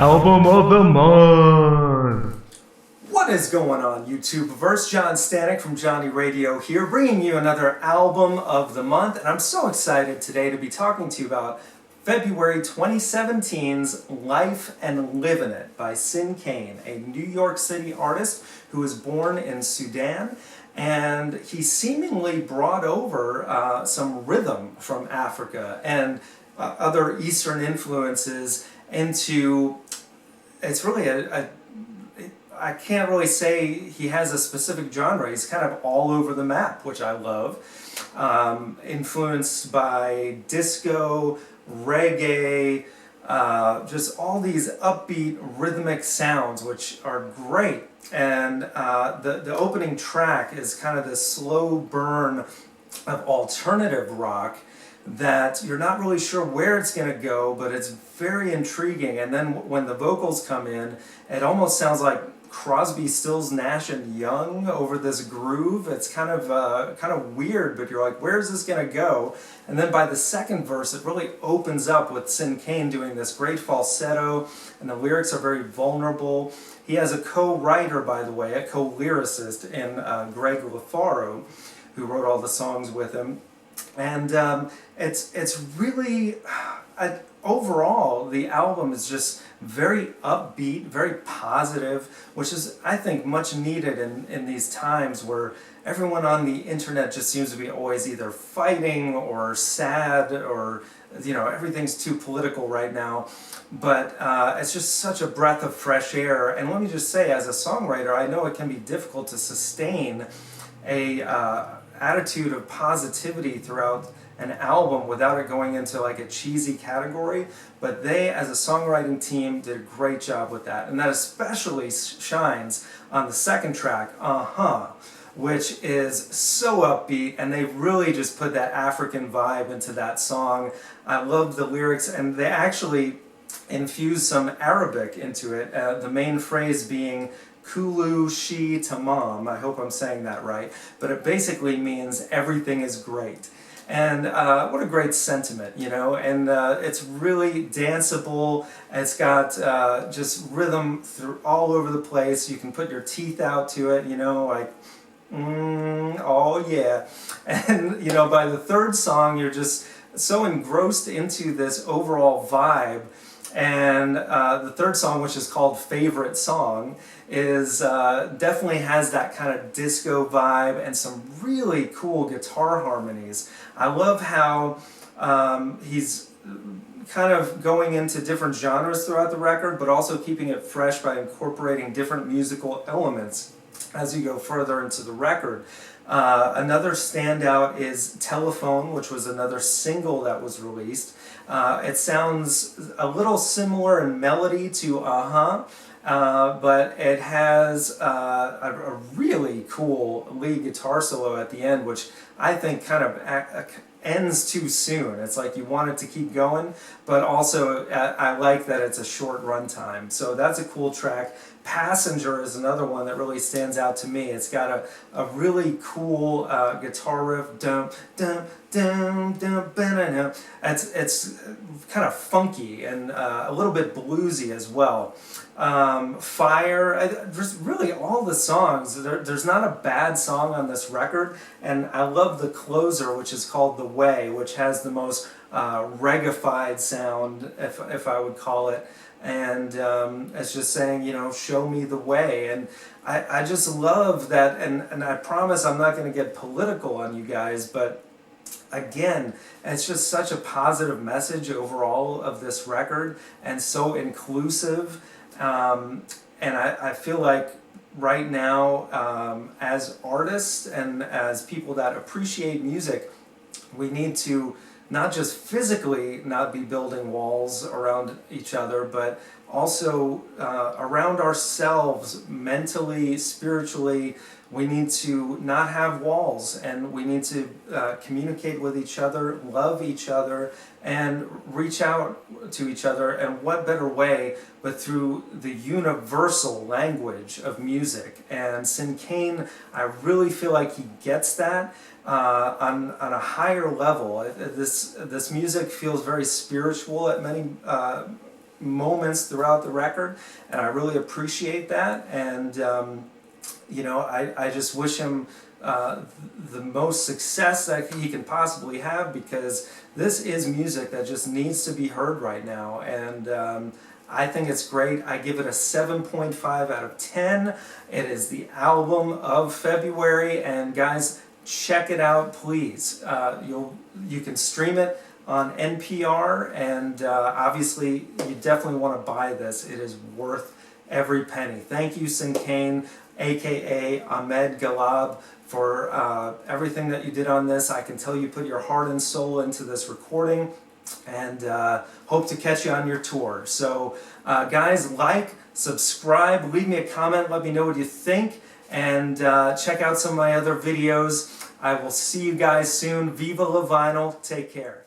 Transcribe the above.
Album of the Month. What is going on, YouTubeverse? John Stanek from Johnny Radio here, bringing you another Album of the Month. And I'm so excited today to be talking to you about February 2017's Life and Livin It by Sinkane, a New York City artist who was born in Sudan. And he seemingly brought over some rhythm from Africa and other Eastern influences into, it's really I can't really say he has a specific genre. He's kind of all over the map, which I love. Influenced by disco, reggae, just all these upbeat rhythmic sounds, which are great. And the opening track is kind of this slow burn of alternative rock that you're not really sure where it's going to go, but it's very intriguing. And then when the vocals come in, it almost sounds like Crosby, Stills, Nash and Young over this groove. It's kind of weird, but you're like, where's this going to go? And then by the second verse, it really opens up with Sinkane doing this great falsetto, and the lyrics are very vulnerable. He has a co-writer, by the way, a co-lyricist in Greg Lefaro, who wrote all the songs with him. And it's really, overall, the album is just very upbeat, very positive, which is, I think, much needed in these times where everyone on the internet just seems to be always either fighting or sad or, you know, everything's too political right now. But it's just such a breath of fresh air. And let me just say, as a songwriter, I know it can be difficult to sustain a attitude of positivity throughout an album without it going into like a cheesy category, but they as a songwriting team did a great job with that, and that especially shines on the second track, which is so upbeat, and they really just put that African vibe into that song. I love the lyrics, and they actually infuse some Arabic into it, the main phrase being Kulu Shi Tamam. I hope I'm saying that right, but it basically means everything is great. And what a great sentiment, you know, and it's really danceable. It's got just rhythm through all over the place. You can put your teeth out to it, you know, like, oh yeah. And, you know, by the third song, you're just so engrossed into this overall vibe. And the third song, which is called Favorite Song, is definitely has that kind of disco vibe and some really cool guitar harmonies. I love how he's kind of going into different genres throughout the record, but also keeping it fresh by incorporating different musical elements as you go further into the record. Another standout is Telephone, which was another single that was released. It sounds a little similar in melody to but it has a really cool lead guitar solo at the end, which I think kind of ends too soon. It's like you want it to keep going, but also I like that it's a short runtime. So that's a cool track. Passenger is another one that really stands out to me. It's got a really cool guitar riff. Dum, dum, dum, dum, ba-da-dum. It's kind of funky and a little bit bluesy as well. Fire, just really all the songs. There's not a bad song on this record, and I love the closer, which is called The Way, which has the most reggae-fied sound, if I would call it. And it's just saying, you know, show me the way. And I just love that, and I promise I'm not going to get political on you guys, but again, it's just such a positive message overall of this record, and so inclusive. And I feel like right now, as artists and as people that appreciate music, we need to not just physically not be building walls around each other, but also around ourselves, mentally, spiritually. We need to not have walls, and we need to communicate with each other, love each other, and reach out to each other. And what better way but through the universal language of music? And Sinkane, I really feel like he gets that on a higher level. This music feels very spiritual at moments throughout the record, and I really appreciate that. And you know, I just wish him the most success that he can possibly have, because this is music that just needs to be heard right now. And I think it's great. I give it a 7.5 out of 10. It is the album of February, and guys, check it out, please. You can stream it on NPR, and obviously you definitely want to buy this. It is worth every penny. Thank you, Sinkane, aka Ahmed Galab, for everything that you did on this. I can tell you put your heart and soul into this recording, and hope to catch you on your tour. So guys, like, subscribe, leave me a comment, let me know what you think, and check out some of my other videos. I will see you guys soon. Viva La Vinyl. Take care.